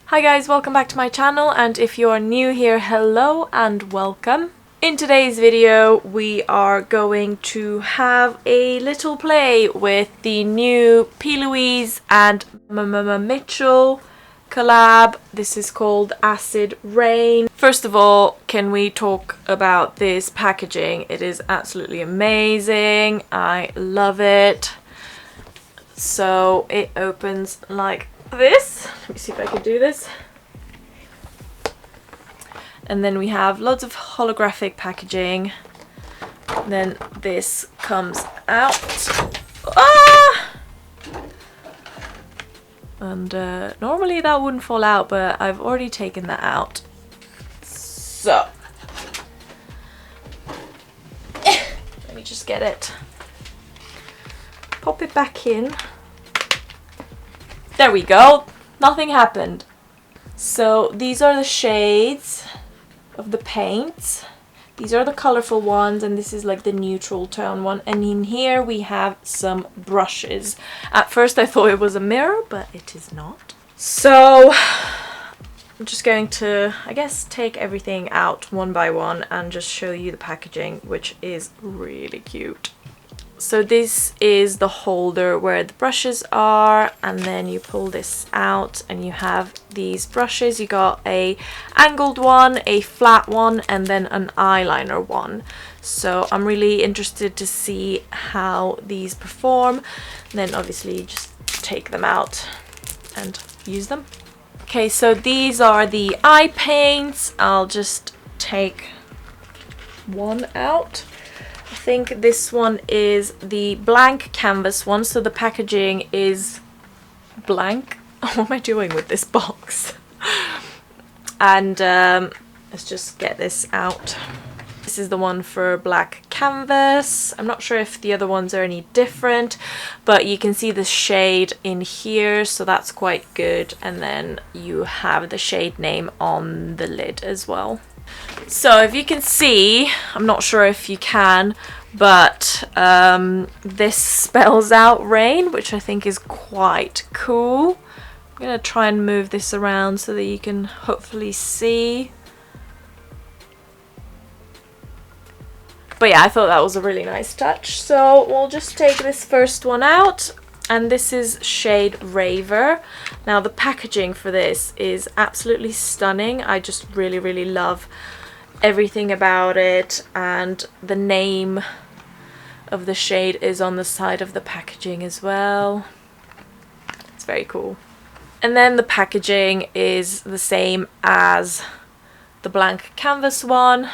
Hi guys, welcome back to my channel, and if you are new here, hello and welcome. In today's video we are going to have a little play with the new Plouise and MMMMitchell collab. This is called Acid Reign. First of all, can we talk about this packaging? It is absolutely amazing. I love it. So it opens like this. Let me see if I can do this. And then we have lots of holographic packaging. Then this comes out. Ah! And normally that wouldn't fall out, but I've already taken that out. So let me just get it. Pop it back in. There we go. Nothing happened. So these are the shades of the paints. These are the colorful ones, and this is like the neutral tone one. And in here we have some brushes. At first I thought it was a mirror, but it is not. So I'm just going to, I guess, take everything out one by one and just show you the packaging, which is really cute. So this is the holder where the brushes are, and then you pull this out and you have these brushes. You got a angled one, a flat one, and then an eyeliner one. So I'm really interested to see how these perform. And then obviously you just take them out and use them. Okay, so these are the eye paints. I'll just take one out. I think this one is the blank canvas one, so the packaging is blank. What am I doing with this box? And let's just get this out. This is the one for black canvas. I'm not sure if the other ones are any different, but you can see the shade in here, so that's quite good. And then you have the shade name on the lid as well. So if you can see, I'm not sure if you can, but this spells out rain, which I think is quite cool. I'm gonna try and move this around so that you can hopefully see. But yeah, I thought that was a really nice touch. So we'll just take this first one out. And this is shade Raiveer. Now the packaging for this is absolutely stunning. I just really love everything about it, and the name of the shade is on the side of the packaging as well. It's very cool. And then the packaging is the same as the blank canvas one.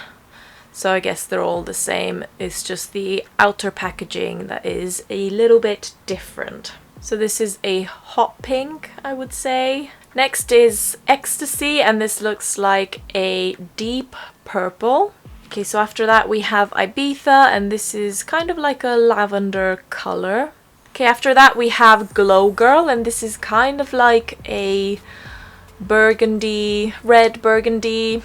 So I guess they're all the same. It's just the outer packaging that is a little bit different. So this is a hot pink, I would say. Next is Ecstasy, and this looks like a deep purple. Okay, so after that we have Ibiza, and this is kind of like a lavender color. Okay, after that we have Glow Girl, and this is kind of like a burgundy, red burgundy.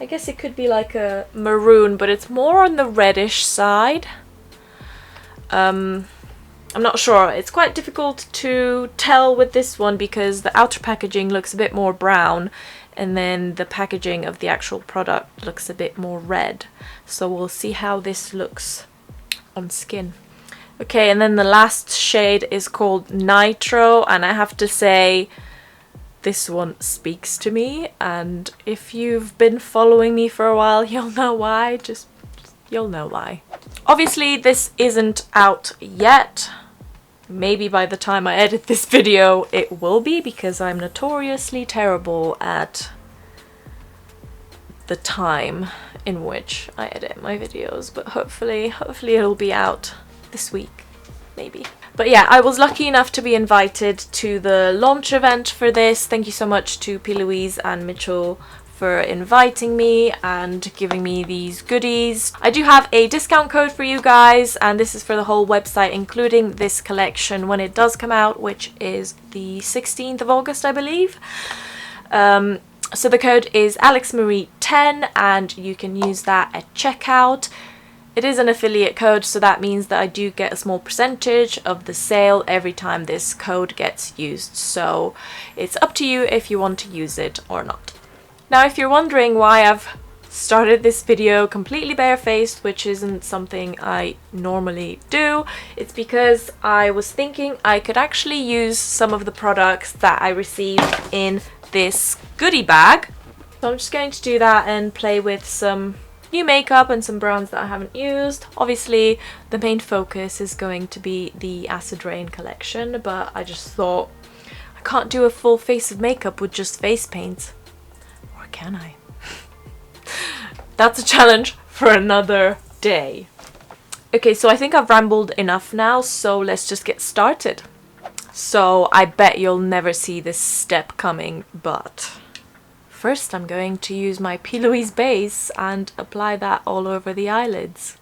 I guess it could be like a maroon, but it's more on the reddish side. I'm not sure. It's quite difficult to tell with this one because the outer packaging looks a bit more brown, and then the packaging of the actual product looks a bit more red. So we'll see how this looks on skin. Okay, and then the last shade is called Nitro, and I have to say, this one speaks to me, and if you've been following me for a while, you'll know why. You'll know why. Obviously, this isn't out yet. Maybe by the time I edit this video, it will be, because I'm notoriously terrible at the time in which I edit my videos. But hopefully it'll be out this week, maybe. But yeah, I was lucky enough to be invited to the launch event for this. Thank you so much to Plouise and Mitchell for inviting me and giving me these goodies. I do have a discount code for you guys, and this is for the whole website, including this collection when it does come out, which is the 16th of August, I believe. So the code is alexmarie10, and you can use that at checkout. It is an affiliate code, so that means that I do get a small percentage of the sale every time this code gets used. So it's up to you if you want to use it or not. Now, if you're wondering why I've started this video completely barefaced, which isn't something I normally do, it's because I was thinking I could actually use some of the products that I received in this goodie bag. So I'm just going to do that and play with some new makeup and some brands that I haven't used. Obviously the main focus is going to be the Acid Reign collection, but I just thought I can't do a full face of makeup with just face paint. Or can I? That's a challenge for another day. Okay, so I think I've rambled enough now, so let's just get started. So I bet you'll never see this step coming, but first I'm going to use my Plouise base and apply that all over the eyelids.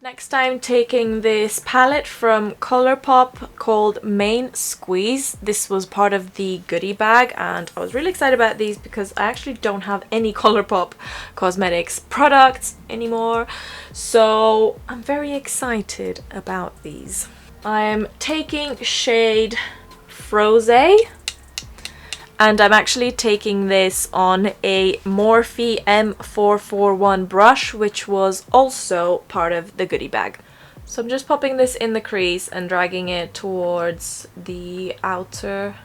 Next I'm taking this palette from Colourpop called Main Squeeze. This was part of the goodie bag and I was really excited about these because I actually don't have any Colourpop cosmetics products anymore. So I'm very excited about these. I'm taking shade Froze, and I'm actually taking this on a Morphe M441 brush, which was also part of the goodie bag. So I'm just popping this in the crease and dragging it towards the outer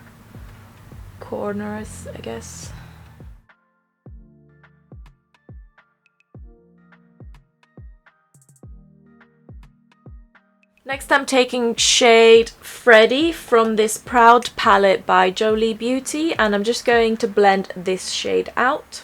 corners, I guess. Next I'm taking shade Freddy from this Proud palette by Jolie Beauty, and I'm just going to blend this shade out.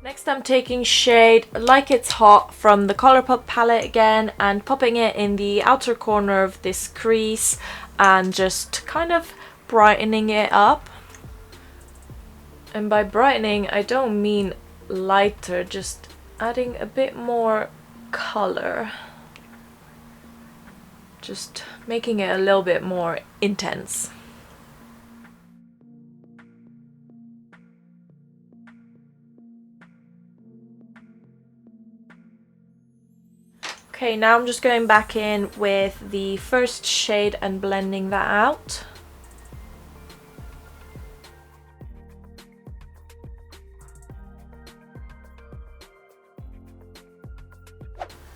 Next I'm taking shade Like It's Hot from the Colourpop palette again and popping it in the outer corner of this crease and just kind of brightening it up. And by brightening I don't mean lighter, just adding a bit more color, just making it a little bit more intense. Okay, now I'm just going back in with the first shade and blending that out.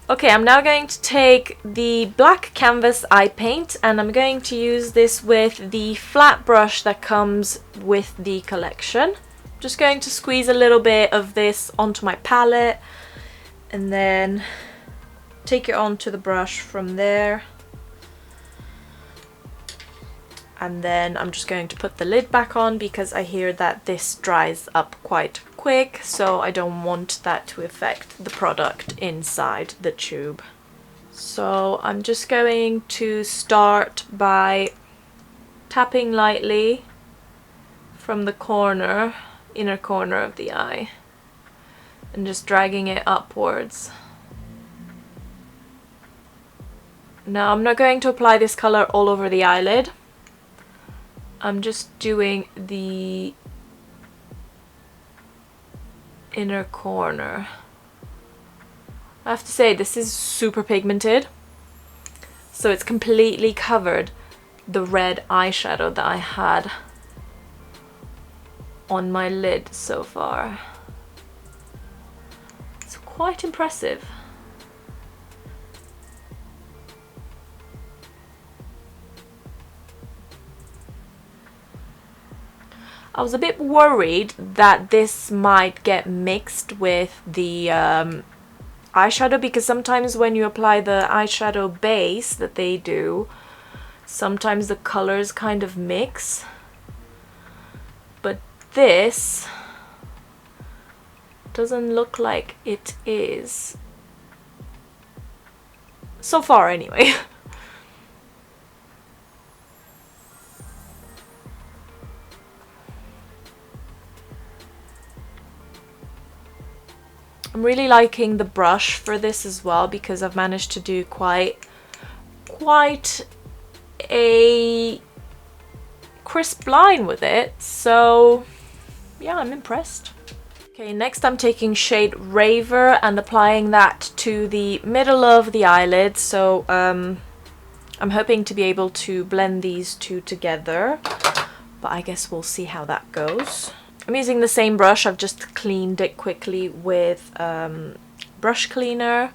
Okay, I'm now going to take the black canvas eye paint and I'm going to use this with the flat brush that comes with the collection. I'm just going to squeeze a little bit of this onto my palette and then take it onto the brush from there. And then I'm just going to put the lid back on because I hear that this dries up quite quick, so I don't want that to affect the product inside the tube. So I'm just going to start by tapping lightly from the corner, inner corner of the eye, and just dragging it upwards. Now I'm not going to apply this color all over the eyelid. I'm just doing the inner corner. I have to say this is super pigmented, so it's completely covered the red eyeshadow that I had on my lid so far. It's quite impressive. I was a bit worried that this might get mixed with the eyeshadow, because sometimes when you apply the eyeshadow base that they do, sometimes the colors kind of mix. But this doesn't look like it is. So far anyway. I'm really liking the brush for this as well, because I've managed to do quite a crisp line with it. So yeah, I'm impressed. Okay, next I'm taking shade Raiveer and applying that to the middle of the eyelid. So I'm hoping to be able to blend these two together, but I guess we'll see how that goes. I'm using the same brush. I've just cleaned it quickly with brush cleaner.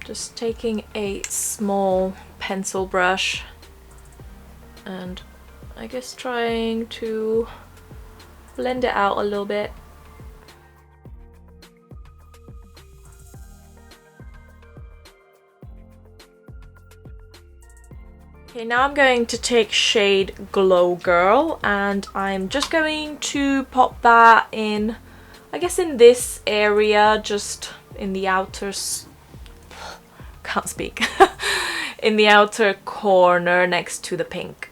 Just taking a small pencil brush and I guess trying to blend it out a little bit. Okay, now I'm going to take shade Glow Girl and I'm just going to pop that in, I guess in this area, just in the outer, can't speak, in the outer corner next to the pink.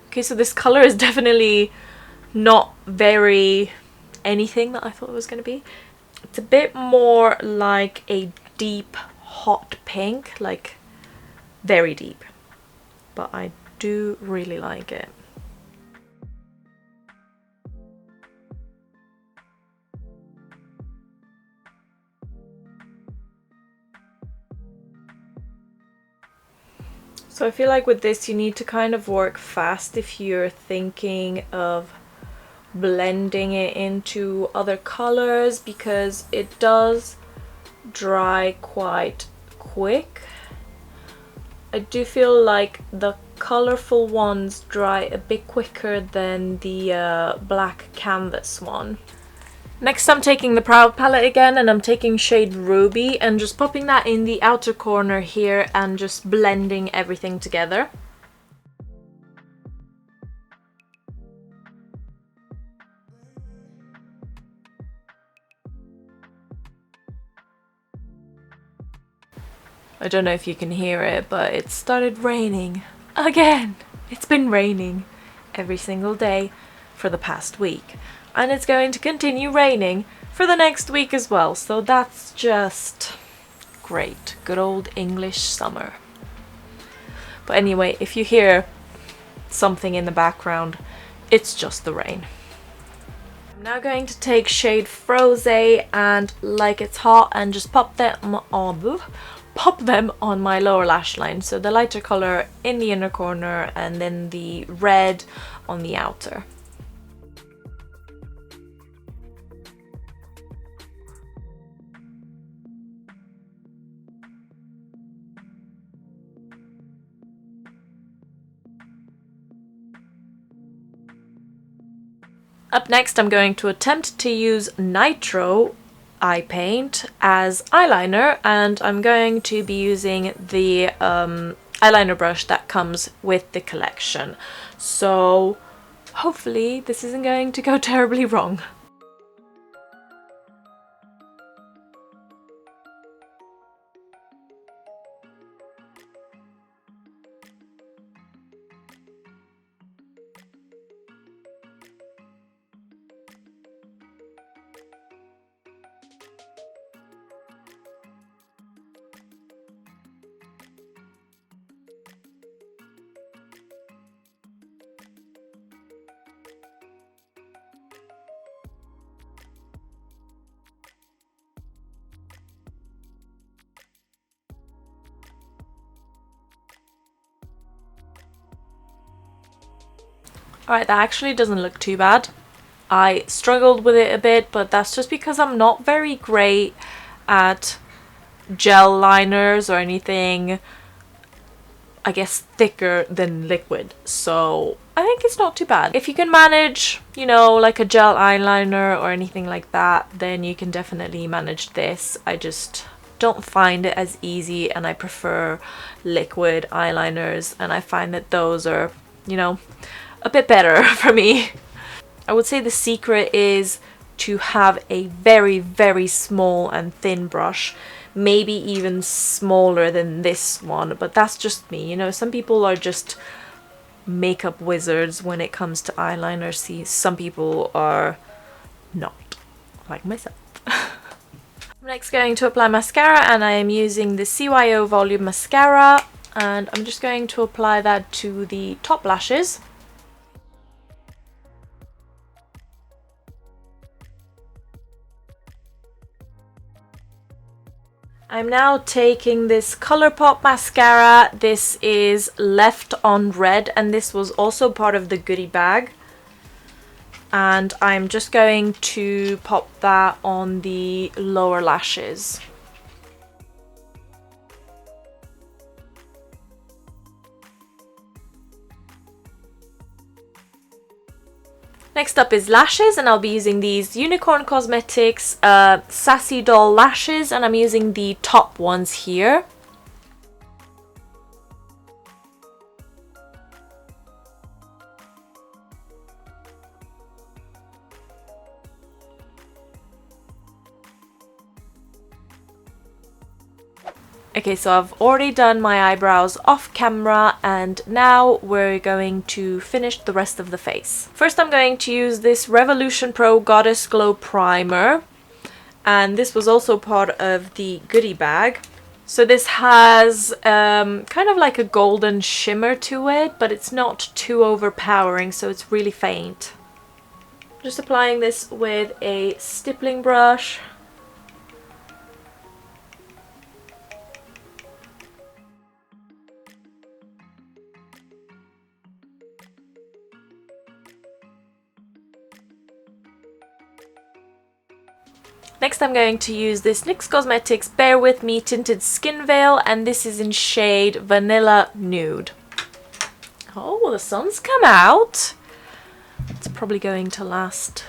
Okay, so this color is definitely not very anything that I thought it was going to be. It's a bit more like a deep hot pink, like very deep, but I do really like it. So I feel like with this you need to kind of work fast if you're thinking of blending it into other colors, because it does dry quite quick. I do feel like the colorful ones dry a bit quicker than the black canvas one. Next I'm taking the Proud palette again and I'm taking shade Ruby and just popping that in the outer corner here and just blending everything together. I don't know if you can hear it, but it started raining again. It's been raining every single day for the past week. And it's going to continue raining for the next week as well. So that's just great. Good old English summer. But anyway, if you hear something in the background, it's just the rain. I'm now going to take shade Froze and Like It's Hot and just pop them on my lower lash line. So the lighter color in the inner corner and then the red on the outer. Up next, I'm going to attempt to use Nitro eye paint as eyeliner, and I'm going to be using the eyeliner brush that comes with the collection. So hopefully this isn't going to go terribly wrong. Alright, that actually doesn't look too bad. I struggled with it a bit, but that's just because I'm not very great at gel liners or anything, I guess, thicker than liquid. So I think it's not too bad. If you can manage, you know, like a gel eyeliner or anything like that, then you can definitely manage this. I just don't find it as easy, and I prefer liquid eyeliners, and I find that those are, you know, a bit better for me. I would say the secret is to have a very, very small and thin brush, maybe even smaller than this one, but that's just me. You know, some people are just makeup wizards when it comes to eyeliner. See, some people are not, like myself. I'm next going to apply mascara, and I am using the CYO Volume Mascara, and I'm just going to apply that to the top lashes. I'm now taking this Colourpop mascara. This is Left on Red, and this was also part of the goodie bag. And I'm just going to pop that on the lower lashes. Next up is lashes, and I'll be using these Unicorn Cosmetics Sassy Doll lashes, and I'm using the top ones here. Okay, so I've already done my eyebrows off camera, and now we're going to finish the rest of the face. First, I'm going to use this Revolution Pro Goddess Glow Primer, and this was also part of the goodie bag. So this has kind of like a golden shimmer to it, but it's not too overpowering, so it's really faint. Just applying this with a stippling brush. Next, I'm going to use this NYX Cosmetics Bear With Me Tinted Skin Veil, and this is in shade Vanilla Nude. Oh, the sun's come out. It's probably going to last,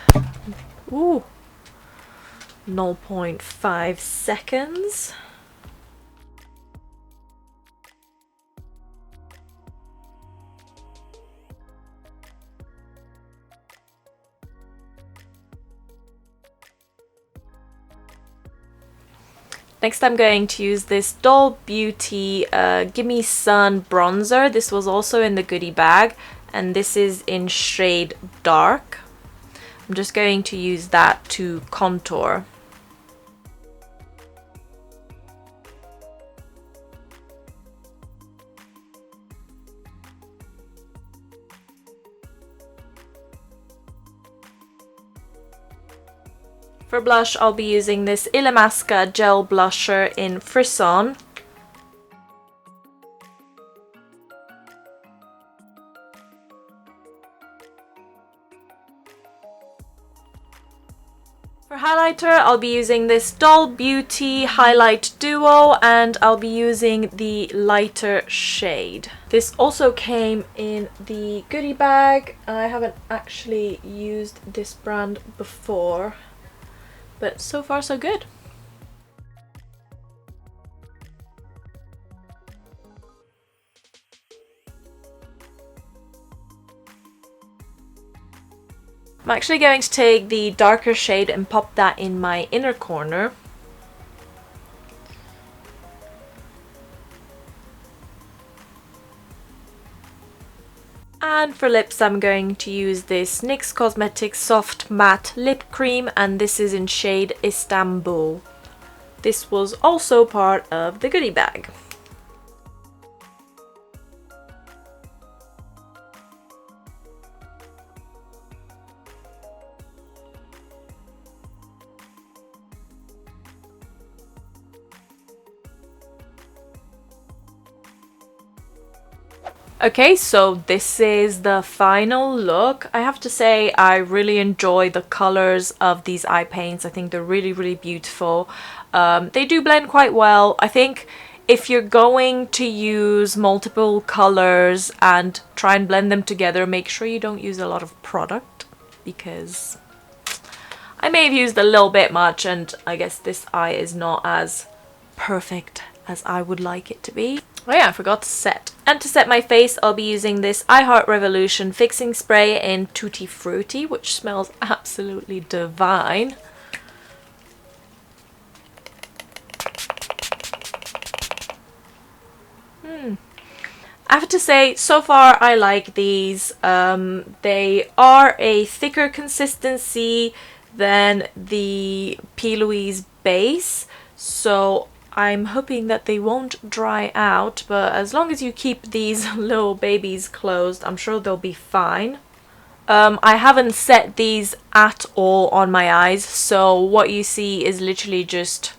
0.5 seconds. Next, I'm going to use this Doll Beauty Gimme Sun bronzer. This was also in the goodie bag, and this is in shade Dark. I'm just going to use that to contour. For blush, I'll be using this Illamasqua Gel Blusher in Frisson. For highlighter, I'll be using this Doll Beauty Highlight Duo, and I'll be using the lighter shade. This also came in the goodie bag. I haven't actually used this brand before, but so far so good. I'm actually going to take the darker shade and pop that in my inner corner. And for lips, I'm going to use this NYX Cosmetics Soft Matte Lip Cream, and this is in shade Istanbul. This was also part of the goodie bag. Okay, so this is the final look. I have to say I really enjoy the colors of these eye paints. I think they're really, really beautiful. They do blend quite well. I think if you're going to use multiple colors and try and blend them together, make sure you don't use a lot of product, because I may have used a little bit much, and I guess this eye is not as perfect as I would like it to be. Oh yeah, I forgot to set. And to set my face, I'll be using this I Heart Revolution Fixing Spray in Tutti Frutti, which smells absolutely divine. I have to say, so far I like these. They are a thicker consistency than the Plouise base, so I'm hoping that they won't dry out, but as long as you keep these little babies closed, I'm sure they'll be fine. I haven't set these at all on my eyes, so what you see is literally just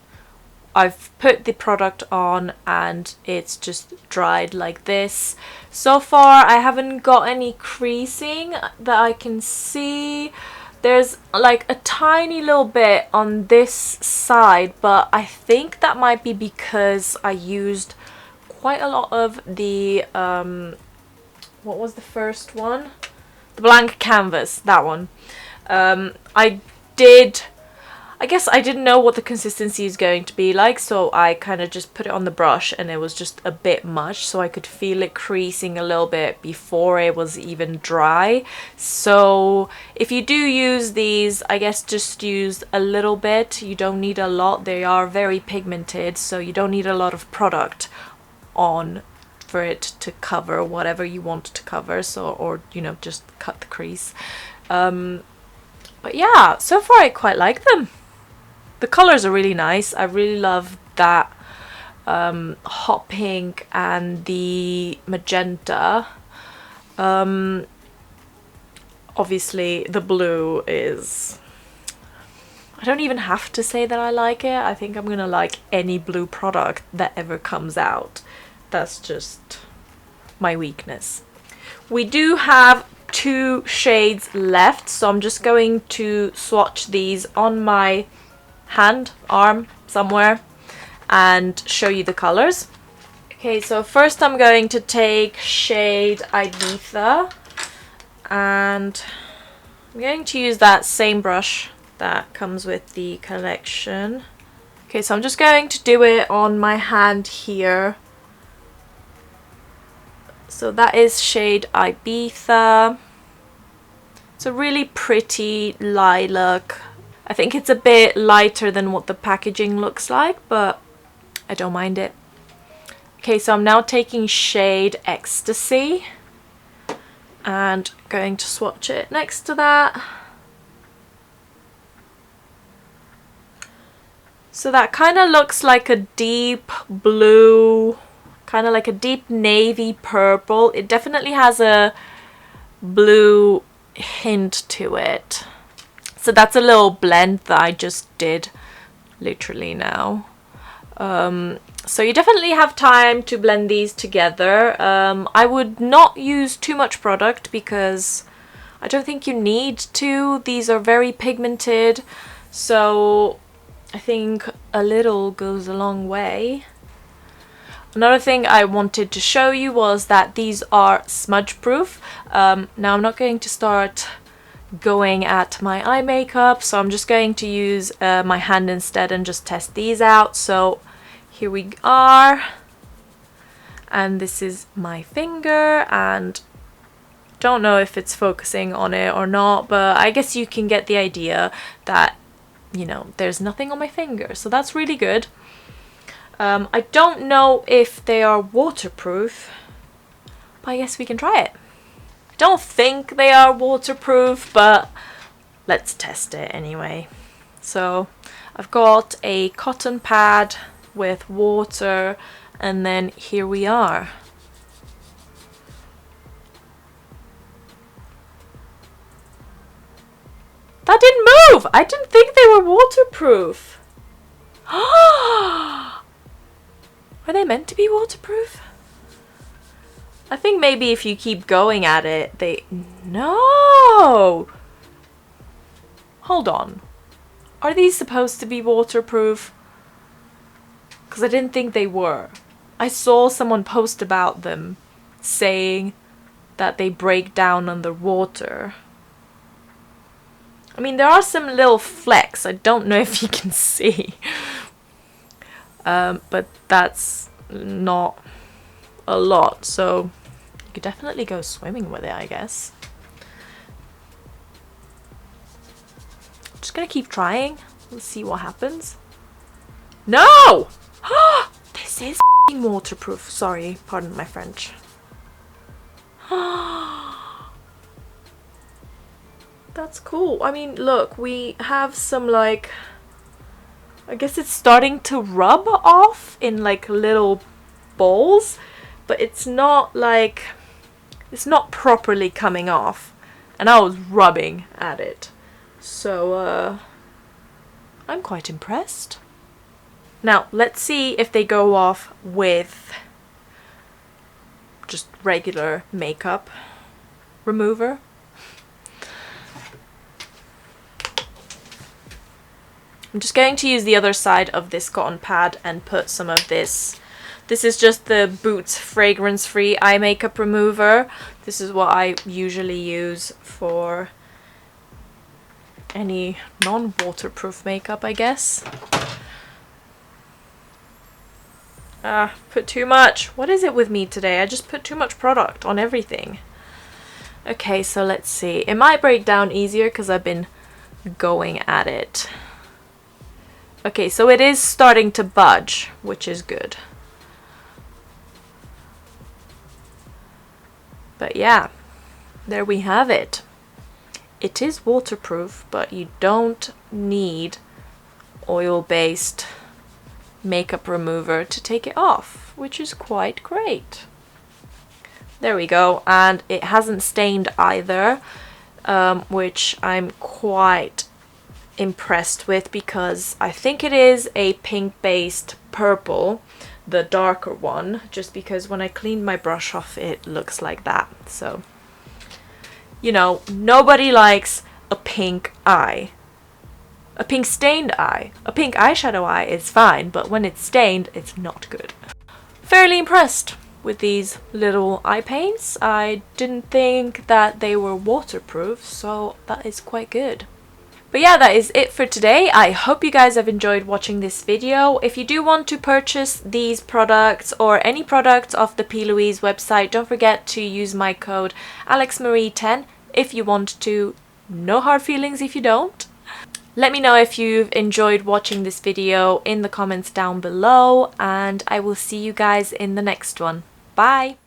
I've put the product on and it's just dried like this. So far I haven't got any creasing that I can see. There's like a tiny little bit on this side, but I think that might be because I used quite a lot of the what was the first one? The blank canvas, that one. I guess I didn't know what the consistency is going to be like, so I kind of just put it on the brush and it was just a bit much, so I could feel it creasing a little bit before it was even dry. So if you do use these, I guess just use a little bit. You don't need a lot. They are very pigmented, so you don't need a lot of product on for it to cover whatever you want to cover, so, or you know, just cut the crease. But yeah, so far I quite like them. The colors are really nice. I really love that hot pink and the magenta. Obviously the blue is, I don't even have to say that I like it. I think I'm gonna like any blue product that ever comes out. That's just my weakness. We do have 2 shades left, so I'm just going to swatch these on my hand, arm, somewhere, and show you the colors. Okay, so first I'm going to take shade Ibiza, and I'm going to use that same brush that comes with the collection. Okay, so I'm just going to do it on my hand here. So that is shade Ibiza. It's a really pretty lilac. I think it's a bit lighter than what the packaging looks like, but I don't mind it. Okay, so I'm now taking shade Ecstasy and going to swatch it next to that. So that kind of looks like a deep blue, kind of like a deep navy purple. It definitely has a blue hint to it. So that's a little blend that I just did literally now. So you definitely have time to blend these together. I would not use too much product because I don't think you need to. These are very pigmented, so I think a little goes a long way. Another thing I wanted to show you was that these are smudge proof. Now I'm not going to start going at my eye makeup, so I'm just going to use my hand instead and just test these out. So here we are, and this is my finger, and don't know if it's focusing on it or not, but I guess you can get the idea that, you know, there's nothing on my finger, so that's really good. I don't know if they are waterproof, but I guess we can try it. I don't think they are waterproof, but let's test it anyway. So I've got a cotton pad with water, and then here we are. That didn't move! I didn't think they were waterproof. Are they meant to be waterproof? I think maybe if you keep going at it, they... No! Hold on. Are these supposed to be waterproof? Because I didn't think they were. I saw someone post about them saying that they break down under water. I mean, there are some little flecks. I don't know if you can see. But that's not a lot, so you could definitely go swimming with it, I guess. Just gonna keep trying. Let's see what happens. No! This is waterproof. Sorry, pardon my French. That's cool. I mean, look, we have some like, I guess it's starting to rub off in like little balls, but it's not like, it's not properly coming off, and I was rubbing at it, so I'm quite impressed. Now let's see if they go off with just regular makeup remover. I'm just going to use the other side of this cotton pad and put some of this. This is just the Boots fragrance-free eye makeup remover. This is what I usually use for any non-waterproof makeup, I guess. Put too much. What is it with me today? I just put too much product on everything. Okay, so let's see. It might break down easier because I've been going at it. Okay, so it is starting to budge, which is good. But yeah, there we have it. It is waterproof, but you don't need oil-based makeup remover to take it off, which is quite great. There we go, and it hasn't stained either, which I'm quite impressed with, because I think it is a pink-based purple, the darker one, just because when I cleaned my brush off it looks like that. So, you know, nobody likes a pink eye. A pink stained eye. A pink eyeshadow eye is fine, but when it's stained, it's not good. Fairly impressed with these little eye paints. I didn't think that they were waterproof, so that is quite good. But yeah, that is it for today. I hope you guys have enjoyed watching this video. If you do want to purchase these products or any products off the Plouise website, don't forget to use my code alexmarie10 if you want to. No hard feelings if you don't. Let me know if you've enjoyed watching this video in the comments down below, and I will see you guys in the next one. Bye!